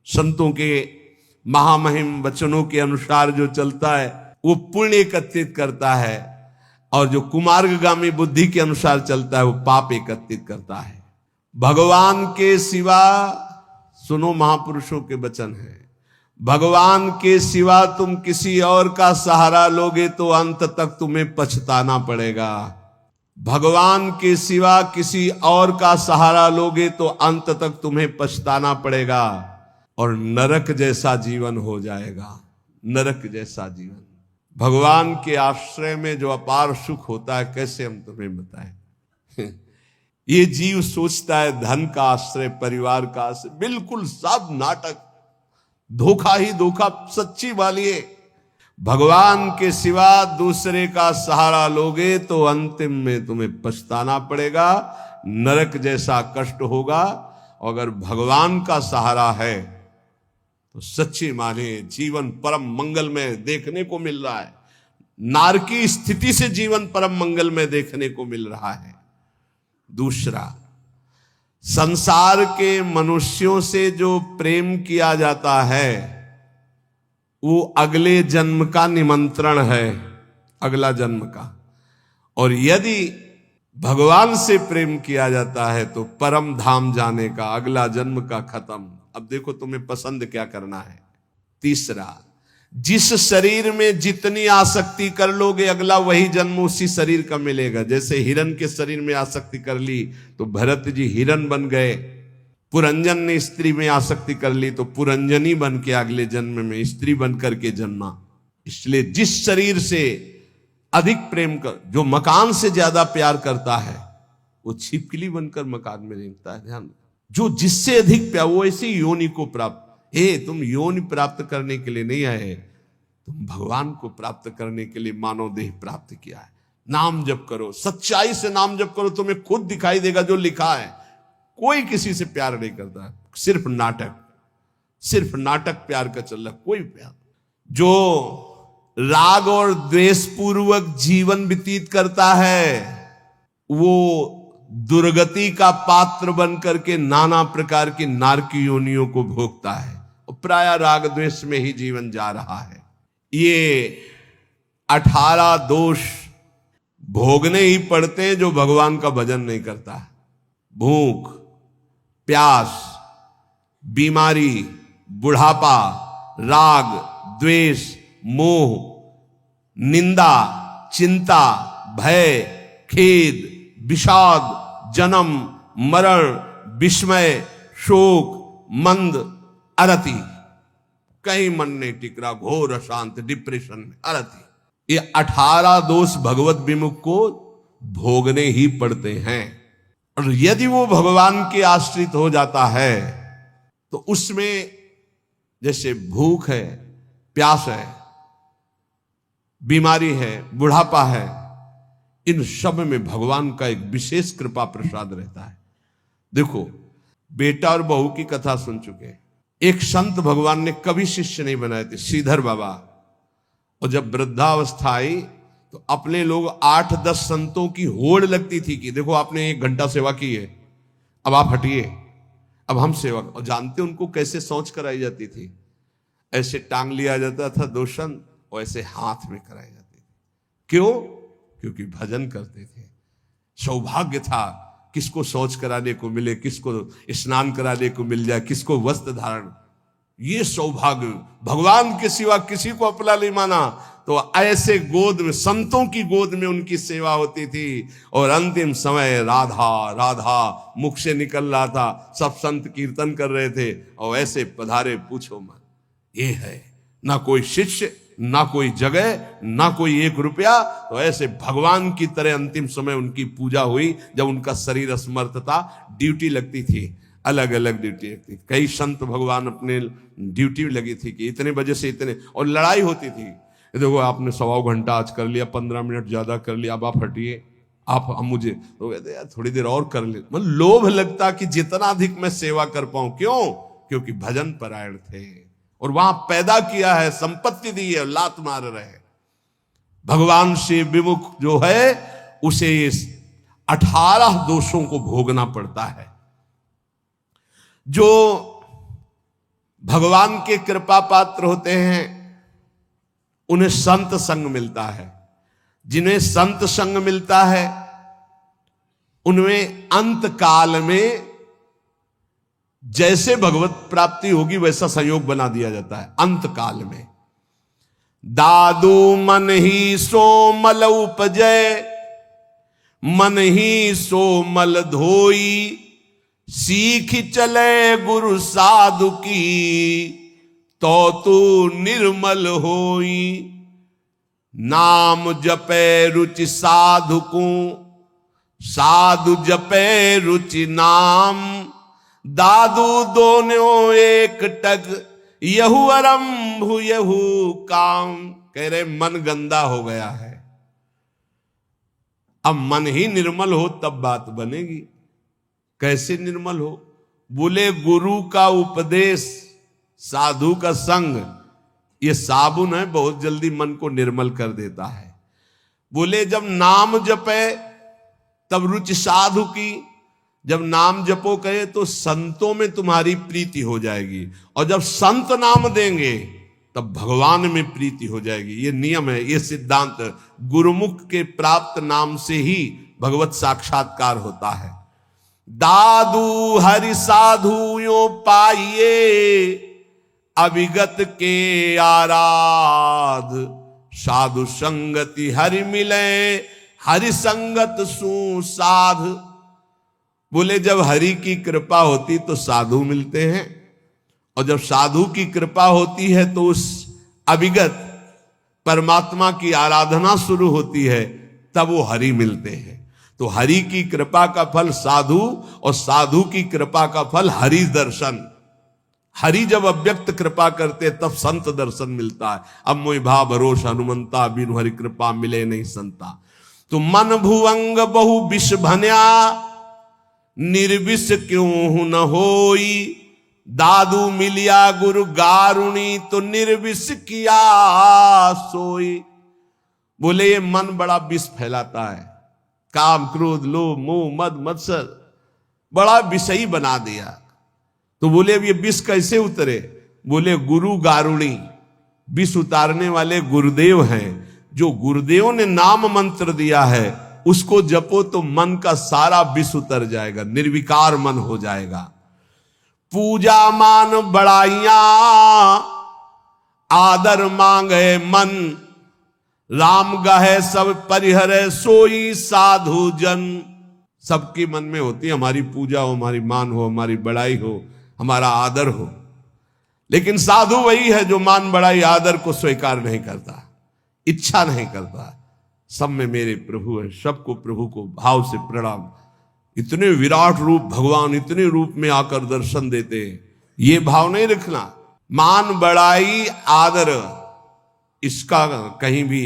संतों के महामहिम वचनों के अनुसार जो चलता है वो पुण्य एकत्रित करता है, और जो कुमार्गगामी बुद्धि के अनुसार चलता है वो पाप एकत्रित करता है। भगवान के सिवा, सुनो महापुरुषों के वचन है, भगवान के सिवा तुम किसी और का सहारा लोगे तो अंत तक तुम्हें पछताना पड़ेगा। भगवान के सिवा किसी और का सहारा लोगे तो अंत तक तुम्हें पछताना पड़ेगा और नरक जैसा जीवन हो जाएगा, नरक जैसा जीवन। भगवान के आश्रय में जो अपार सुख होता है, कैसे हम तुम्हें बताएं। ये जीव सोचता है धन का आश्रय, परिवार का आश्रय, बिल्कुल सब नाटक, धोखा ही धोखा, सच्ची वाली। भगवान के सिवा दूसरे का सहारा लोगे तो अंतिम में तुम्हें पछताना पड़ेगा, नरक जैसा कष्ट होगा। और अगर भगवान का सहारा है तो सच्ची माने जीवन परम मंगल में देखने को मिल रहा है। नारकी स्थिति से जीवन परम मंगल में देखने को मिल रहा है। दूसरा, संसार के मनुष्यों से जो प्रेम किया जाता है वो अगले जन्म का निमंत्रण है, अगला जन्म का। और यदि भगवान से प्रेम किया जाता है तो परम धाम जाने का, अगला जन्म का खत्म। अब देखो तुम्हें पसंद क्या करना है। तीसरा, जिस शरीर में जितनी आसक्ति कर लोगे अगला वही जन्म उसी शरीर का मिलेगा। जैसे हिरण के शरीर में आसक्ति कर ली तो भरत जी हिरण बन गए, पुरंजन ने स्त्री में आसक्ति कर ली तो पुरंजनी बन के अगले जन्म में स्त्री बन करके जन्मा। इसलिए जिस शरीर से अधिक प्रेम कर, जो मकान से ज्यादा प्यार करता है वो छिपकली बनकर मकान में रेंगता है। ध्यान, जो जिससे अधिक प्यार, वो ऐसी योनि को प्राप्त। तुम योनि प्राप्त करने के लिए नहीं आए, तुम भगवान को प्राप्त करने के लिए मानव देह प्राप्त किया है। नाम जप करो, सच्चाई से नाम जप करो, तुम्हें खुद दिखाई देगा जो लिखा है। कोई किसी से प्यार नहीं करता, सिर्फ नाटक, सिर्फ नाटक प्यार का चल रहा, कोई प्यार। जो राग और द्वेष पूर्वक जीवन व्यतीत करता है वो दुर्गति का पात्र बन करके नाना प्रकार की नारकी योनियों को भोगता है, और प्राय राग द्वेष में ही जीवन जा रहा है। ये 18 दोष भोगने ही पड़ते हैं जो भगवान का भजन नहीं करता। भूख, प्यास, बीमारी, बुढ़ापा, राग, द्वेष, मोह, निंदा, चिंता, भय, खेद, विषाद, जन्म, मरण, विस्मय, शोक, मंद, अरति, कहीं मन नहीं टिक रहा, घोर अशांत, डिप्रेशन में, अरति। ये 18 दोष भगवत विमुख को भोगने ही पड़ते हैं। और यदि वो भगवान के आश्रित हो जाता है तो उसमें जैसे भूख है, प्यास है, बीमारी है, बुढ़ापा है, इन सब में भगवान का एक विशेष कृपा प्रसाद रहता है। देखो, बेटा और बहू की कथा सुन चुके। एक संत भगवान ने कभी शिष्य नहीं बनाए थे, श्रीधर बाबा। और जब वृद्धावस्था आई तो अपने लोग 8-10 संतों की होड़ लगती थी कि देखो आपने 1 घंटा सेवा की है, अब आप हटिए, अब हम सेवा। और जानते उनको कैसे सोच कराई जाती थी? ऐसे टांग लिया जाता था 2 संत और ऐसे हाथ में कराई जाती थी। क्यों? क्योंकि भजन करते थे। सौभाग्य था किसको शौच कराने को मिले, किसको स्नान कराने को मिल जाए, किसको वस्त्र धारण। ये सौभाग्य, भगवान के सिवा किसी को अपना नहीं माना। तो ऐसे गोद में, संतों की गोद में उनकी सेवा होती थी। और अंतिम समय राधा राधा मुख से निकल रहा था, सब संत कीर्तन कर रहे थे और ऐसे पधारे, पूछो मत। ये है ना कोई शिष्य, ना कोई जगह, ना कोई 1 रुपया। तो ऐसे भगवान की तरह अंतिम समय उनकी पूजा हुई। जब उनका शरीर असमर्थ था, ड्यूटी लगती थी, अलग अलग ड्यूटी लगती। कई संत भगवान अपने ड्यूटी लगी थी कि इतने बजे से इतने, और लड़ाई होती थी। देखो आपने 1.25 घंटा आज कर लिया, 15 मिनट ज्यादा कर लिया, अब आप हटिए, आप हम मुझे तो कहते यार थोड़ी देर और कर ले। मतलब लोभ लगता कि जितना अधिक मैं सेवा कर पाऊं। क्यों? क्योंकि भजन परायण थे और वहां पैदा किया है, संपत्ति दी है, लात मार रहे। भगवान से विमुख जो है उसे 18 दोषों को भोगना पड़ता है। जो भगवान के कृपा पात्र होते हैं उन्हें संत संग मिलता है। जिन्हें संत संग मिलता है उनमें अंत काल में जैसे भगवत प्राप्ति होगी वैसा संयोग बना दिया जाता है। अंत काल में दादू मन ही सो मल उपजय, मन ही सो मल धोई, सीख चले गुरु साधु की, तो तू निर्मल होई। नाम जपे रुचि साधु को, साधु जपे रुचि नाम, दादू दोनों एक टक, यहू आरंभ यहू काम। कह रहे मन गंदा हो गया है, अब मन ही निर्मल हो तब बात बनेगी। कैसे निर्मल हो? बोले गुरु का उपदेश, साधु का संग, ये साबुन है, बहुत जल्दी मन को निर्मल कर देता है। बोले जब नाम जपे तब रुचि साधु की, जब नाम जपो कहे तो संतों में तुम्हारी प्रीति हो जाएगी, और जब संत नाम देंगे तब भगवान में प्रीति हो जाएगी। ये नियम है, ये सिद्धांत। गुरुमुख के प्राप्त नाम से ही भगवत साक्षात्कार होता है। दादू हरि साधु यो पाइये, अविगत के आराध, साधु संगति हरि मिले, हरि संगत सुसाध। बोले जब हरि की कृपा होती तो साधु मिलते हैं, और जब साधु की कृपा होती है तो उस अविगत परमात्मा की आराधना शुरू होती है, तब वो हरि मिलते हैं। तो हरि की कृपा का फल साधु, और साधु की कृपा का फल हरि दर्शन। हरि जब अव्यक्त कृपा करते तब संत दर्शन मिलता है। अब मोहि भाव भरोस हनुमंता, बिनु हरि कृपा मिले नहीं संता। तो मन भुवंग बहु विष भन्या, निर्विष क्यों न होई, दादू मिलिया गुरु गारुणी, तो निर्विष किया सोई। बोले ये मन बड़ा विष फैलाता है, काम क्रोध लोभ मोह मद मत्सर बड़ा विषयी बना दिया। तो बोले अब ये विष कैसे उतरे? बोले गुरु गारुणी, विष उतारने वाले गुरुदेव हैं। जो गुरुदेव ने नाम मंत्र दिया है उसको जपो तो मन का सारा विष उतर जाएगा, निर्विकार मन हो जाएगा। पूजा मान बड़ाइया, आदर मांगे मन, राम गहे सब परिहरे, सोई साधु जन। सबके मन में होती है हमारी पूजा हो, हमारी मान हो, हमारी बड़ाई हो, हमारा आदर हो, लेकिन साधु वही है जो मान बड़ाई आदर को स्वीकार नहीं करता, इच्छा नहीं करता। सब में मेरे प्रभु है, सबको प्रभु को भाव से प्रणाम। इतने विराट रूप भगवान इतने रूप में आकर दर्शन देते हैं, ये भाव नहीं रखना। मान बड़ाई आदर इसका कहीं भी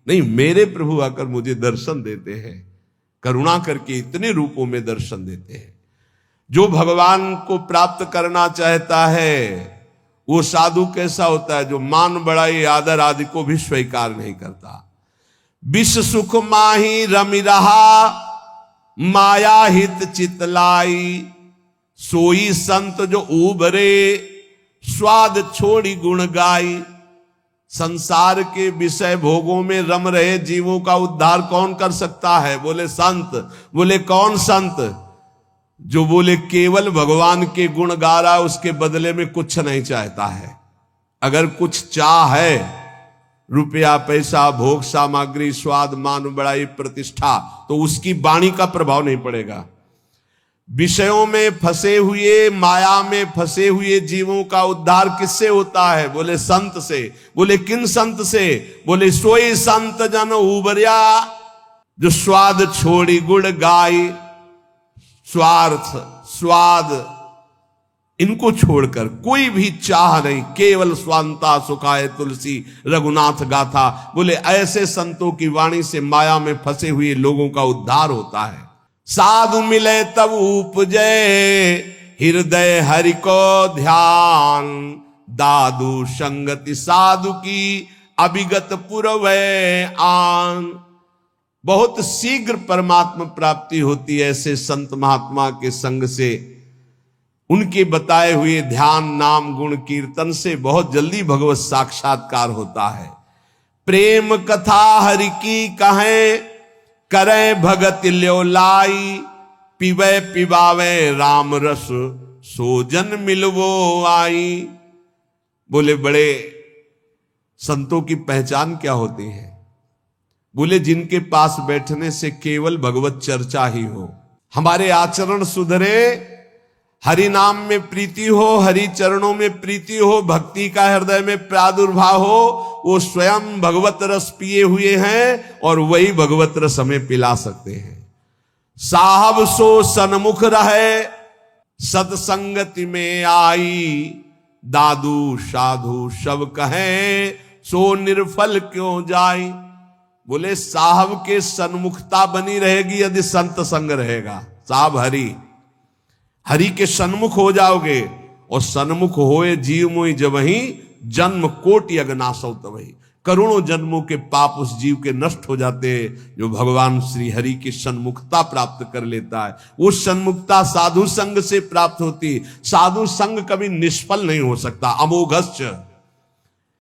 नहीं। मेरे प्रभु आकर मुझे दर्शन देते हैं, करुणा करके इतने रूपों में दर्शन देते हैं। जो भगवान को प्राप्त करना चाहता है वो साधु कैसा होता है? जो मान बड़ाई आदर आदि को भी स्वीकार नहीं करता। विष सुख माही रमि रहा, माया हित चितलाई, सोई संत जो उबरे, स्वाद छोड़ी गुण गाई। संसार के विषय भोगों में रम रहे जीवों का उद्धार कौन कर सकता है? बोले संत। बोले कौन संत? जो बोले केवल भगवान के गुण गा रहा, उसके बदले में कुछ नहीं चाहता है। अगर कुछ चाह है, रुपया पैसा भोग सामग्री स्वाद मान बड़ाई प्रतिष्ठा, तो उसकी वाणी का प्रभाव नहीं पड़ेगा। विषयों में फंसे हुए, माया में फंसे हुए जीवों का उद्धार किससे होता है? बोले संत से। बोले किन संत से? बोले सोई संत जन उबरिया, जो स्वाद छोड़ी गुण गाई। स्वार्थ स्वाद इनको छोड़कर कोई भी चाह नहीं, केवल स्वांता सुखाए तुलसी रघुनाथ गाथा। बोले ऐसे संतों की वाणी से माया में फंसे हुए लोगों का उद्धार होता है। साधु मिले तब उपजे, हृदय हरि को ध्यान, दादू संगति साधु की, अभिगत पुरवै आन। बहुत शीघ्र परमात्मा प्राप्ति होती है ऐसे संत महात्मा के संग से। उनके बताए हुए ध्यान नाम गुण कीर्तन से बहुत जल्दी भगवत साक्षात्कार होता है। प्रेम कथा हरि की कहें, करें भगत ल्योलाई, पिबे पिबावे राम रस, सोजन मिलवो आई। बोले बड़े संतों की पहचान क्या होती है? बोले जिनके पास बैठने से केवल भगवत चर्चा ही हो, हमारे आचरण सुधरे, हरि नाम में प्रीति हो, हरि चरणों में प्रीति हो, भक्ति का हृदय में प्रादुर्भाव हो, वो स्वयं भगवत रस पिए हुए हैं और वही भगवत रस हमें पिला सकते हैं। साहब सो सन्मुख रहे, सत्संगति में आई, दादू साधु सब कहें, सो निर्फल क्यों जाई। बोले साहब के सन्मुखता बनी रहेगी यदि संत संग रहेगा। साहब हरि के सन्मुख हो जाओगे, और सन्मुख होए जीव मोहि जब ही, जन्म कोटि अगनासौ तबहि। करोड़ों जन्मों के पाप उस जीव के नष्ट हो जाते हैं जो भगवान श्री हरि की सन्मुखता प्राप्त कर लेता है। वो सन्मुखता साधु संग से प्राप्त होती। साधु संग कभी निष्फल नहीं हो सकता। अमोघश्च